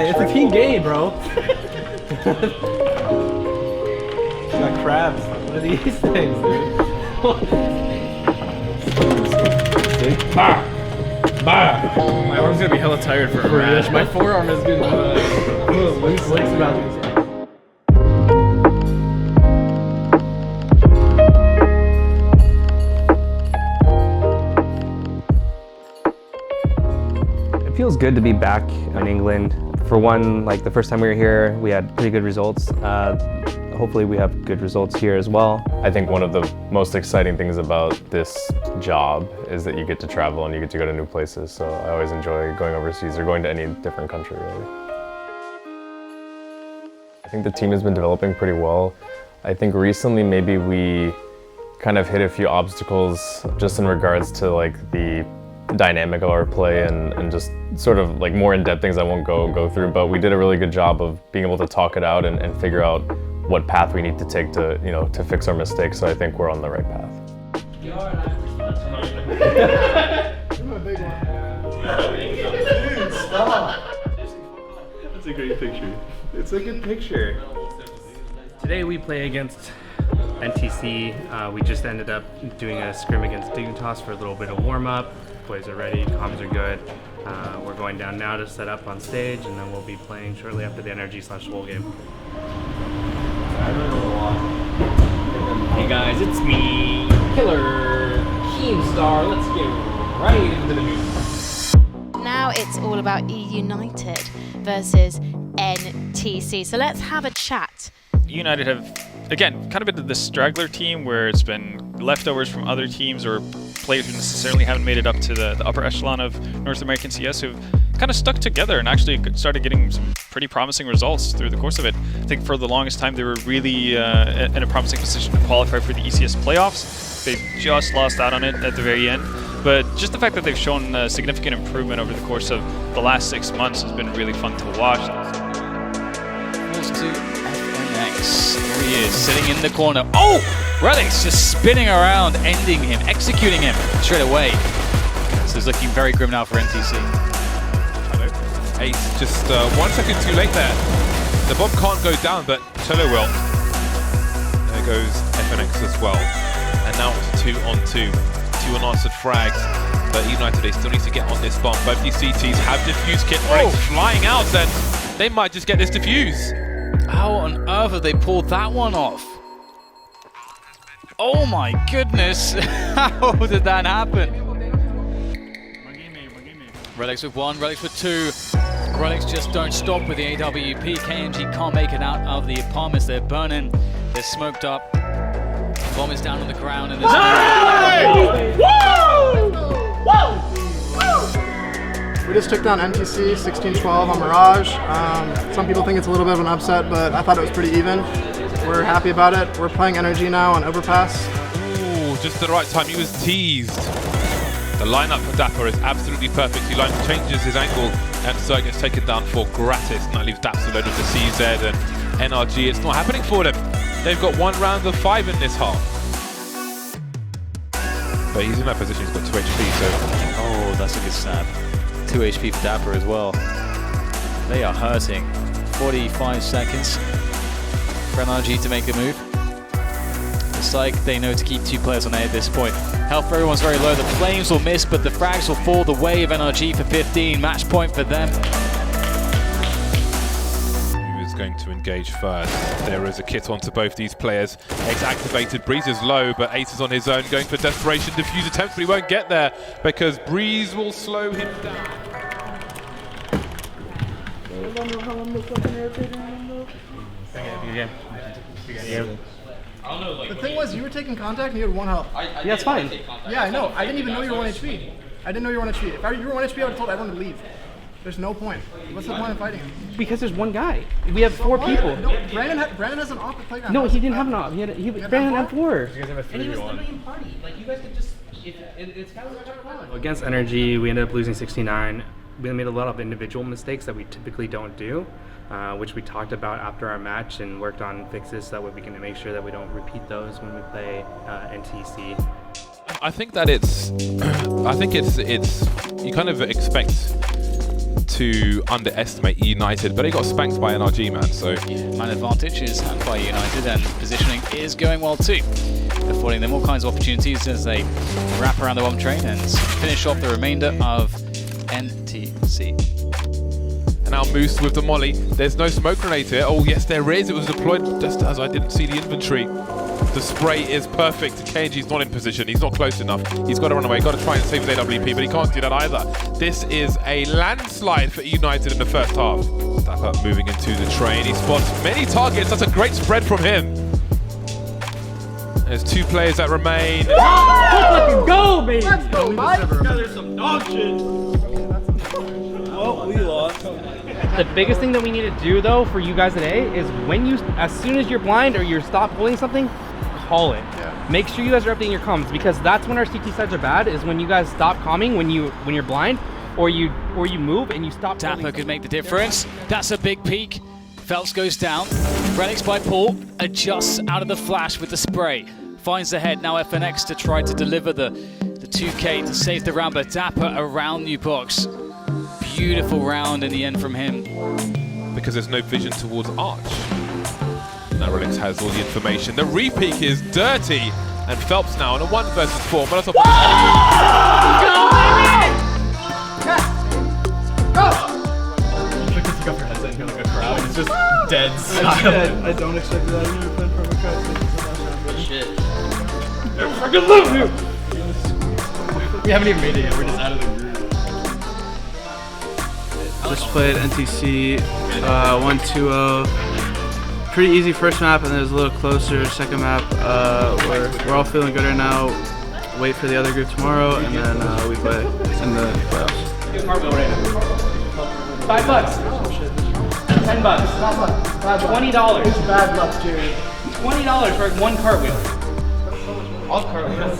It's a team game, bro. Got crabs. What are these things, dude? Bah! My arm's gonna be hella tired for a match. My forearm is gonna Loose legs about these. It feels good to be back in England. For one, like the first time we were here, we had pretty good results. Hopefully we have good results here as well. I think one of the most exciting things about this job is that you get to travel and you get to go to new places. So I always enjoy going overseas or going to any different country, really. I think the team has been developing pretty well. I think recently maybe we kind of hit a few obstacles just in regards to like the dynamic of our play and just sort of like more in-depth things I won't go through, but we did a really good job of being able to talk it out and figure out what path we need to take to, you know, to fix our mistakes. So I think we're on the right path. Dude, stop. That's a great picture. It's a good picture. Today we play against NTC. We just ended up doing a scrim against Dignitas for a little bit of warm-up. Boys are ready, comms are good. We're going down now to set up on stage, and then we'll be playing shortly after the NRG/Soul game. Hey guys, it's me, Killer Keemstar. Let's get right into the news. Now it's all about eUnited versus NTC. So let's have a chat. eUnited have, again, kind of been the straggler team where it's been leftovers from other teams or players who necessarily haven't made it up to the upper echelon of North American CS who've kind of stuck together and actually started getting some pretty promising results through the course of it. I think for the longest time they were really in a promising position to qualify for the ECS playoffs. They just lost out on it at the very end. But just the fact that they've shown significant improvement over the course of the last 6 months has been really fun to watch. Falls to FNX. Here he is, sitting in the corner. Oh! Relics just spinning around, ending him, executing him straight away. This is looking very grim now for NTC. Ace just 1 second too late there. The bomb can't go down, but Cholo will. There goes FNX as well. And now it's 2-on-2. 2 unanswered frags. But eUnited, they still need to get on this bomb. Both these CTs have defuse kit breaks flying out, and they might just get this defuse. How on earth have they pulled that one off? Oh my goodness! How did that happen? Relics with 1, Relics with 2. Relics just don't stop with the AWP. KMG can't make it out of the apartments. They're burning. They're smoked up. Bomb is down on the ground and there's We just took down NTC 16-12 on Mirage. Some people think it's a little bit of an upset, but I thought it was pretty even. We're happy about it. We're playing Energy now on Overpass. Ooh, just at the right time. He was teased. The lineup for Dapper is absolutely perfect. He changes his angle and so gets taken down for gratis. And that leaves Daps alone with the CZ and NRG. It's not happening for them. They've got 1 round of 5 in this half. But he's in that position, he's got 2 HP, so... Oh, that's a good snap. 2 HP for Dapper as well. They are hurting. 45 seconds for NRG to make the move. It's like they know to keep 2 players on A at this point. Health for everyone's very low. The flames will miss, but the frags will fall the way of NRG for 15. Match point for them. Who is going to engage first? There is a kit onto both these players. Ace activated, Breeze is low, but Ace is on his own, going for desperation. Defuse attempts, but he won't get there because Breeze will slow him down. The thing was, you were taking contact and you had 1 health. Yeah, it's fine. Yeah, I know. I didn't even know you were 1 HP. I didn't know you were 1 HP. If you were 1 HP, I would have told everyone to leave. There's no point. What's the point of fighting him? Because there's one guy. We have 4 people. No, Brandon has an off the playground. No, he didn't have an op. Brandon had 4. And he was the main party. Like, you guys could just... It's kind of fun. Against Energy, we ended up losing 69. We made a lot of individual mistakes that we typically don't do, which we talked about after our match and worked on fixes so that way we can make sure that we don't repeat those when we play NTC. I think that it's you kind of expect to underestimate eUnited, but they got spanked by NRG, man. So Man advantage is had by eUnited, and positioning is going well too, affording them all kinds of opportunities as they wrap around the bomb train and finish off the remainder of NTC. And now Moose with the molly. There's no smoke grenade here. Oh yes, there is. It was deployed just as I didn't see the inventory. The spray is perfect. KNG's not in position. He's not close enough. He's got to run away. Got to try and save his AWP, but he can't do that either. This is a landslide for eUnited in the first half. Dapper moving into the train. He spots many targets. That's a great spread from him. There's 2 players that remain. Let's go, baby! Let's go, Mike! There's some dog shit. Oh, we lost. The biggest thing that we need to do though for you guys today is when you, as soon as you're blind or you stop pulling something, call it. Yeah. Make sure you guys are updating your comms, because that's when our CT sides are bad, is when you guys stop comming when you're blind, or you move and you stop. Dapper could make the difference. That's a big peak. Phelps goes down. Relics by Paul adjusts out of the flash with the spray. Finds the head. Now FNX to try to deliver the 2K to save the round, but Dapper around new box. Beautiful round in the end from him. Because there's no vision towards Arch. Now Relix has all the information. The repeak is dirty, and Phelps now in a 1 versus 4. Molotov. Go, Take off your headset and feel like a crowd. It's just dead silent. I don't expect that. I've never played Perfect Cup. Shit. I fucking love you! We haven't even made it yet. We're just out of the group. Just played NTC 1-2-0. Pretty easy first map, and then it was a little closer. Second map, we're all feeling good right now. Wait for the other group tomorrow, and then we play in the playoffs. $5. $10. $20. It's bad luck, Jerry. $20 for 1 cartwheel. All cartwheels.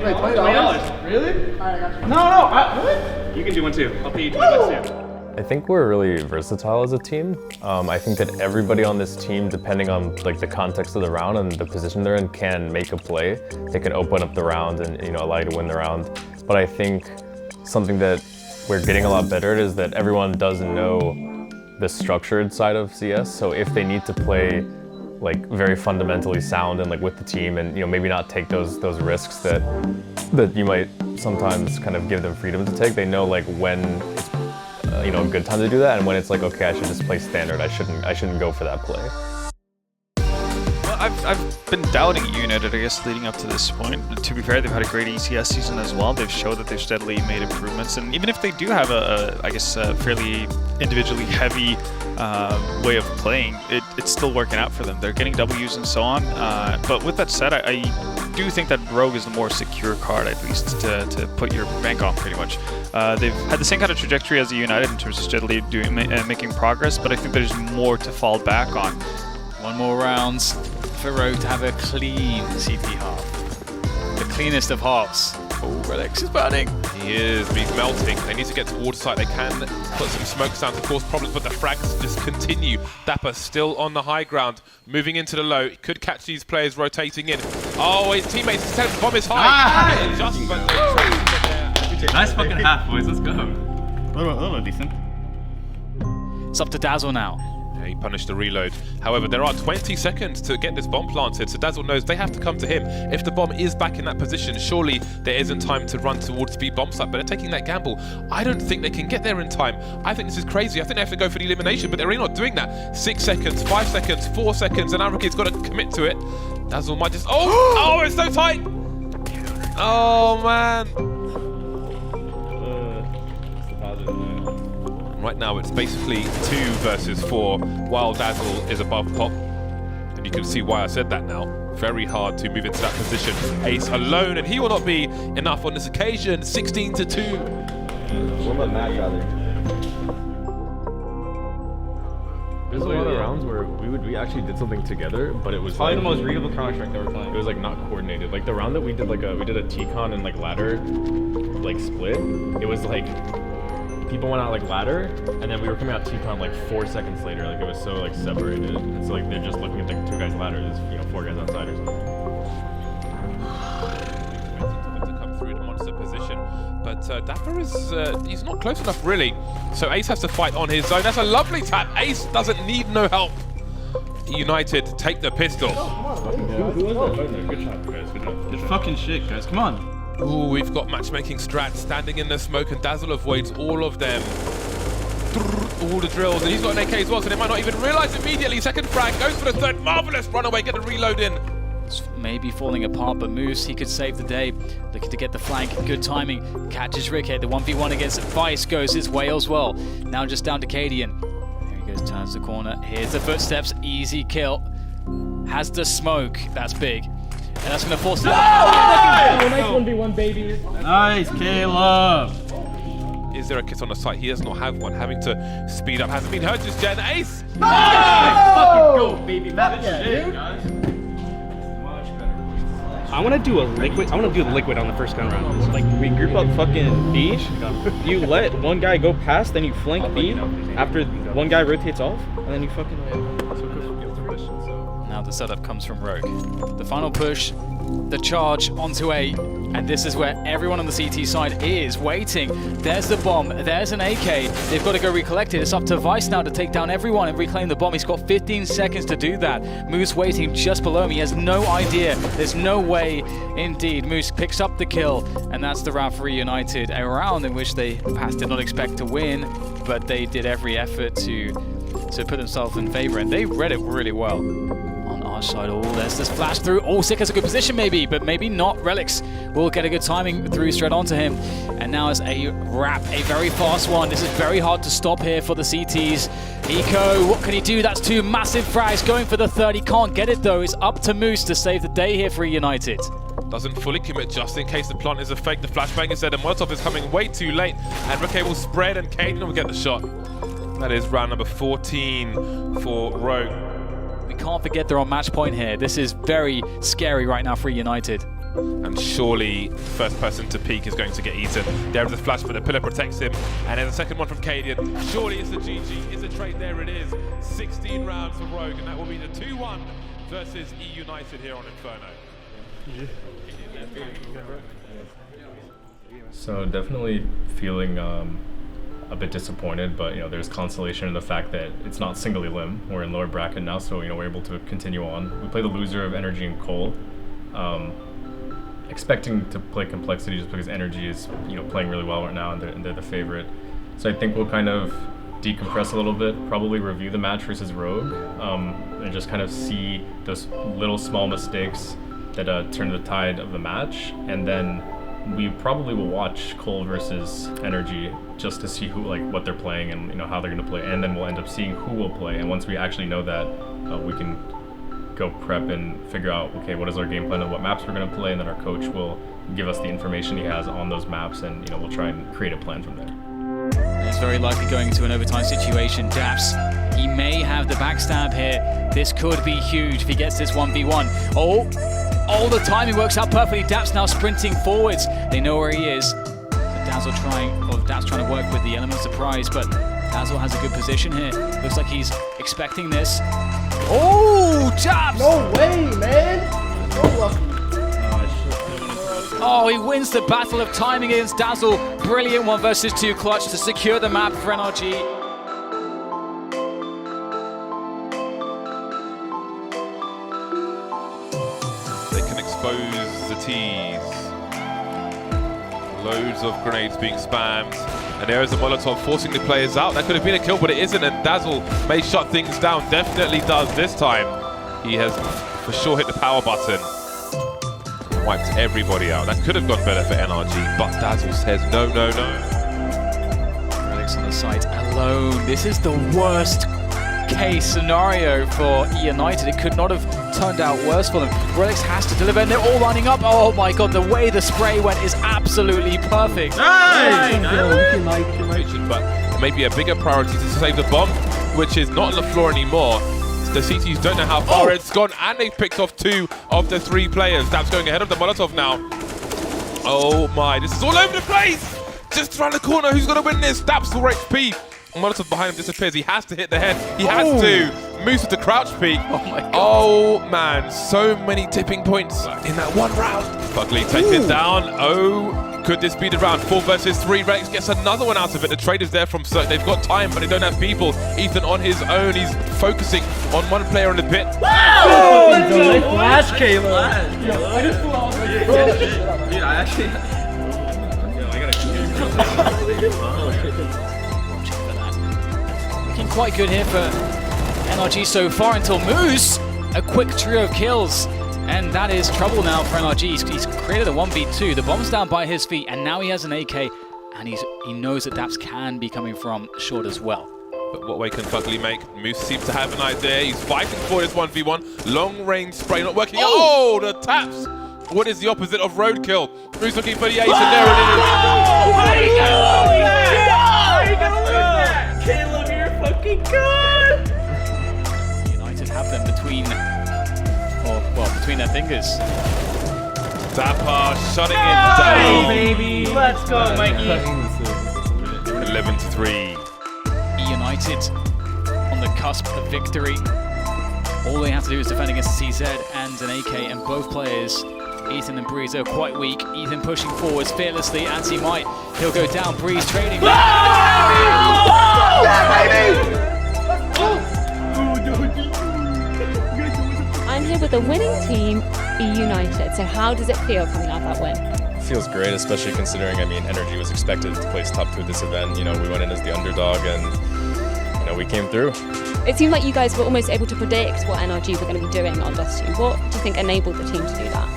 Wait, $20? Really? Alright, I got you. No, really? You can do one too. I'll pay you $20 too. I think we're really versatile as a team. I think that everybody on this team, depending on like the context of the round and the position they're in, can make a play. They can open up the round and allow you to win the round. But I think something that we're getting a lot better at is that everyone doesn't know the structured side of CS. So if they need to play like very fundamentally sound and like with the team, and maybe not take those risks that you might sometimes kind of give them freedom to take, they know like when it's a good time to do that, and when it's like, okay, I should just play standard. I shouldn't go for that play. Well, I've been doubting eUnited, I guess, leading up to this point. To be fair, they've had a great ECS season as well. They've showed that they've steadily made improvements, and even if they do have a fairly individually heavy way of playing, it's still working out for them. They're getting W's and so on. But with that said, I do think that Rogue is the more secure card, at least, to put your bank on, pretty much. They've had the same kind of trajectory as eUnited in terms of steadily making progress, but I think there's more to fall back on. 1 more round for Rogue to have a clean CT half. The cleanest of halves. Oh, Relics is burning. He is, but he's melting. They need to get towards site. They can put some smoke down to cause problems, but the frags just continue. Dapper still on the high ground, moving into the low. He could catch these players rotating in. Oh, his teammates tell him the bomb is high. Nice fucking half, boys. Let's go. A little decent. It's up to Dazzle now. He punished the reload. However, there are 20 seconds to get this bomb planted, so Dazzle knows they have to come to him. If the bomb is back in that position, surely there isn't time to run towards the bomb site, but they're taking that gamble. I don't think they can get there in time. I think this is crazy. I think they have to go for the elimination, but they're really not doing that. 6 seconds, 5 seconds, 4 seconds, and Araki's got to commit to it. Dazzle might just... Oh, it's so tight! Oh, man. Right now it's basically 2 versus 4, while Dazzle is above Pop. And you can see why I said that now. Very hard to move into that position. Ace alone, and he will not be enough on this occasion. 16-2. What about Matt, rather? There's a lot of rounds where we actually did something together, but it was probably like, the most readable Counter-Strike that we're playing. It was like not coordinated. Like the round that we did, we did a T-Con and like ladder, like split. It was like people went out like ladder, and then we were coming out T-Con like 4 seconds later. Like it was so like separated. It's like they're just looking at like 2 guys ladder. There's 4 guys outside or something. To come through the monster position. But Dapper is, he's not close enough really. So Ace has to fight on his own. That's a lovely tap. Ace doesn't need no help. eUnited take the pistol. Who was that? Good shot, guys. Good job. Good fucking shit, guys. Come on. Ooh, we've got matchmaking strats standing in the smoke, and Dazzle avoids all of them. All the drills, and he's got an AK as well, so they might not even realize immediately. Second frag goes for the third. Marvelous runaway, get the reload in. It's maybe falling apart, but Moose, he could save the day. Looking to get the flank, good timing. Catches Rickhead, the 1v1 against Vice goes his way as well. Now just down to Cadian. There he goes, turns the corner. Here's the footsteps, easy kill. Has the smoke, that's big. And that's gonna force it. Nice 1v1, baby. Nice, Caleb. Is there a kit on the site? He does not have one. Having to speed up. Hasn't been heard just yet. Ace! Fucking go, baby. That shit, guys. I want to do a liquid. I want to do a liquid on the first gun round. So like we group up fucking B. You let one guy go past, then you flank B. After one guy rotates off, and then you fucking. Now the setup comes from Rogue. The final push, the charge onto A, and this is where everyone on the CT side is waiting. There's the bomb, there's an AK. They've got to go recollect it. It's up to Vice now to take down everyone and reclaim the bomb. He's got 15 seconds to do that. Moose waiting just below him. He has no idea. There's no way. Indeed, Moose picks up the kill, and that's the round for eUnited. A round in which they perhaps did not expect to win, but they did every effort to put themselves in favor, and they read it really well. On our side, there's this flash through. Circa's a good position maybe, but maybe not. Relics will get a good timing through straight onto him. And now it's a wrap, a very fast one. This is very hard to stop here for the CTs. Eco, what can he do? That's two massive frags going for the third. He can't get it though. It's up to Moose to save the day here for eUnited. Doesn't fully commit just in case the plant is a fake. The flashbang is there. The Molotov is coming way too late. And Ricky will spread and Caden will get the shot. That is round number 14 for Rogue. We can't forget they're on match point here. This is very scary right now for eUnited. And surely first person to peek is going to get eaten. There is a flash, but the pillar protects him. And there's a second one from Cadian. Surely it's a GG, it's a trade. There it is. 16 rounds for Rogue, and that will be the 2-1 versus eUnited here on Inferno. So definitely feeling a bit disappointed, but there's consolation in the fact that it's not single elim. We're in lower bracket now, so we're able to continue on. We play the loser of Energy and Cole, expecting to play Complexity just because Energy is playing really well right now, and they're the favorite. So I think we'll kind of decompress a little bit, probably review the match versus Rogue, and just kind of see those little small mistakes that turn the tide of the match, and then we probably will watch Cole versus Energy just to see what they're playing and how they're going to play, and then we'll end up seeing who will play. And once we actually know that, we can go prep and figure out, okay, what is our game plan and what maps we're going to play, and then our coach will give us the information he has on those maps, and we'll try and create a plan from there. And it's very likely going into an overtime situation. Daps, he may have the backstab here. This could be huge if he gets this 1v1. All the timing works out perfectly. Daps now sprinting forwards. They know where he is. So Daps trying to work with the element of surprise, but Dazzle has a good position here. Looks like he's expecting this. Daps! No way, man! So lucky. He wins the battle of timing against Dazzle. Brilliant 1 versus 2 clutch to secure the map for NRG. They can expose the T's. Loads of grenades being spammed. And there is a Molotov forcing the players out. That could have been a kill, but it isn't. And Dazzle may shut things down. Definitely does this time. He has for sure hit the power button. Wiped everybody out. That could have gone better for NRG, but Dazzle says no, no, no. Relics on the site alone. This is the worst case scenario for eUnited. It could not have turned out worse for them. Relics has to deliver, and they're all lining up. Oh my god, the way the spray went is absolutely perfect. But maybe a bigger priority to save the bomb, which is not on the floor anymore. The CTs don't know how far it's gone, and they've picked off 2 of the 3 players. Daps going ahead of the Molotov now. Oh my, this is all over the place! Just around the corner, who's gonna win this? Daps for HP. Molotov behind him disappears. He has to hit the head. He has to. Moose with the crouch peek. Oh my god. Oh man, so many tipping points in that one round. Buckley takes it down. Oh Could this be the round? 4 versus 3. Rex gets another one out of it. The trade is there from Circa. They've got time, but they don't have people. Ethan on his own. He's focusing on one player in the pit. Oh, they flash Caleb. I just flew out. Dude, I actually... Looking quite good here for NRG so far until Moose. A quick trio of kills. And that is trouble now for NRG. He's created a 1v2. The bomb's down by his feet, and now he has an AK, and he knows that Daps can be coming from short as well. But what way can Fugly make? Moose seems to have an idea. He's fighting for this 1v1. Long range spray not working. Oh, the taps! What is the opposite of roadkill? Moose looking for the ace, and there it is. How you gonna lose that? Caleb, you're fucking good! United have them between their fingers. Dapper shutting it down. Baby, let's go, Mikey. 11-3. eUnited on the cusp of victory. All they have to do is defend against a CZ and an AK, and both players, Ethan and Breeze, are quite weak. Ethan pushing forwards fearlessly as he might. He'll go down. Breeze trading. I'm here with the winning team, eUnited. So how does it feel coming out that win? It feels great, especially considering, I mean, Energy was expected to place top 2 at this event. You know, we went in as the underdog and, you know, we came through. It seemed like you guys were almost able to predict what NRG were going to be doing on Dust 2. What do you think enabled the team to do that?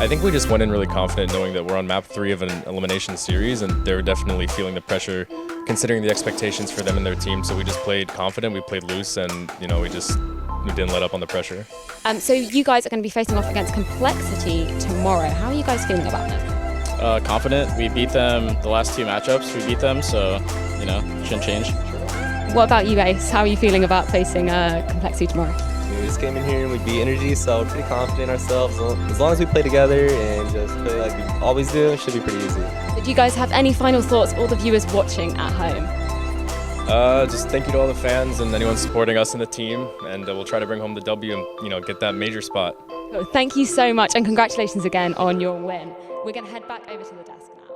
I think we just went in really confident knowing that we're on map 3 of an elimination series, and they're definitely feeling the pressure considering the expectations for them and their team. So we just played confident, we played loose, and, you know, we didn't let up on the pressure. So you guys are going to be facing off against Complexity tomorrow. How are you guys feeling about them? Confident. We beat them the last 2 matchups. We beat them, so, you know, shouldn't change. What about you guys? How are you feeling about facing Complexity tomorrow? We just came in here and we beat Energy, so we're pretty confident in ourselves. As long as we play together and just play like we always do, it should be pretty easy. So do you guys have any final thoughts for all the viewers watching at home? Just thank you to all the fans and anyone supporting us in the team, and we'll try to bring home the W and, you know, get that major spot. Well, thank you so much, and congratulations again on your win. We're going to head back over to the desk now.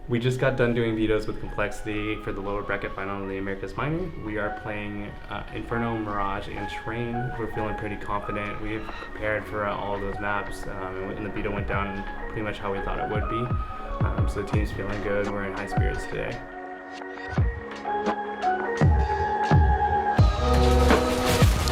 We just got done doing vetoes with Complexity for the lower bracket final of the America's Minor. We are playing Inferno, Mirage, and Train. We're feeling pretty confident. We've prepared for all of those maps, and the veto went down pretty much how we thought it would be. So the team's feeling good. We're in high spirits today.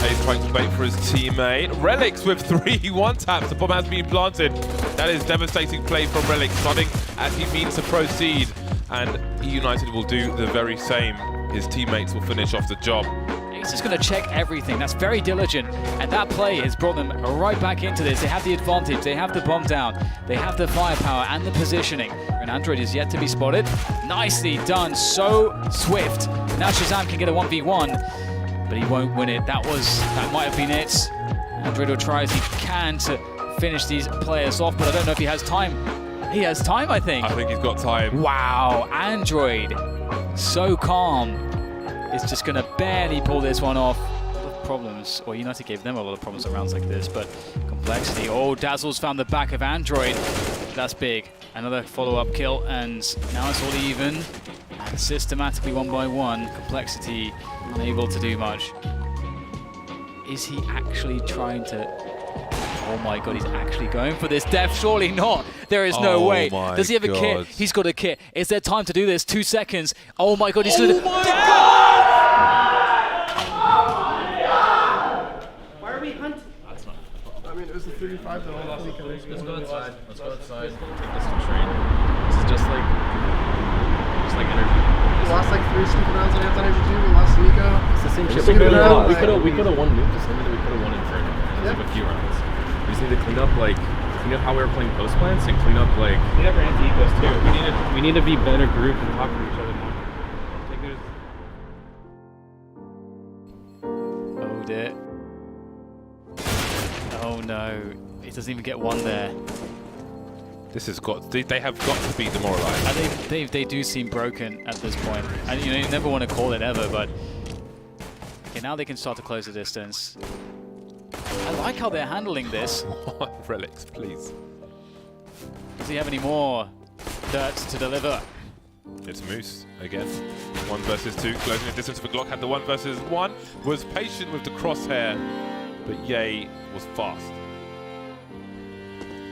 He's trying to wait for his teammate. Relics with 3 one-taps. The bomb has been planted. That is devastating play from Relics, nodding as he means to proceed. And eUnited will do the very same. His teammates will finish off the job. Ace is going to check everything. That's very diligent. And that play has brought them right back into this. They have the advantage. They have the bomb down. They have the firepower and the positioning. And Android is yet to be spotted. Nicely done. So swift. Now Shazam can get a 1v1. But he won't win it. That might have been it. Android will try as he can to finish these players off, but I don't know if he has time. He has time, I think. I think he's got time. Wow, Android, so calm. Is just gonna barely pull this one off. A lot of problems, or United gave them a lot of problems in rounds like this, but Complexity. Oh, Dazzle's found the back of Android. That's big. Another follow-up kill, and now it's all even. And systematically 1 by 1, Complexity unable to do much. Is he actually trying to... Oh my god, he's actually going for this death. Surely not. There is no way. Does he have a kit? He's got a kit. Is there time to do this? 2 seconds. Oh my god, he's gonna... Why are we hunting? I mean, it was a 35 though. Let's go outside. Let's go outside. Take this to train. This is just like Energy. We lost like 3 stupid rounds on Energy 2. We lost Nico. It's the same shit. We could have won Nuke this time, and we could have won Inferno. Like a few rounds. We just need to clean up how we were playing post plants and clean up our anti-ecos too. We need to be better group and talk to each other more. Oh dear. Oh no. He doesn't even get one there. This has they have got to be demoralized. They do seem broken at this point. And you never want to call it ever, but okay, now they can start to close the distance. I like how they're handling this. Relics, please. he have any more dirt to deliver? It's Moose again. 1 versus 2, closing the distance for Glock. Had the 1 versus 1, was patient with the crosshair, but Ye was fast.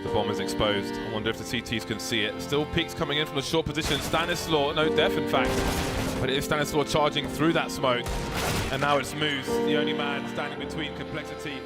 The bomb is exposed. I wonder if the CTs can see it. Still peaks coming in from the short position. Stanislaw, no death in fact, but it is Stanislaw charging through that smoke. And now it's Moose, the only man standing between Complexity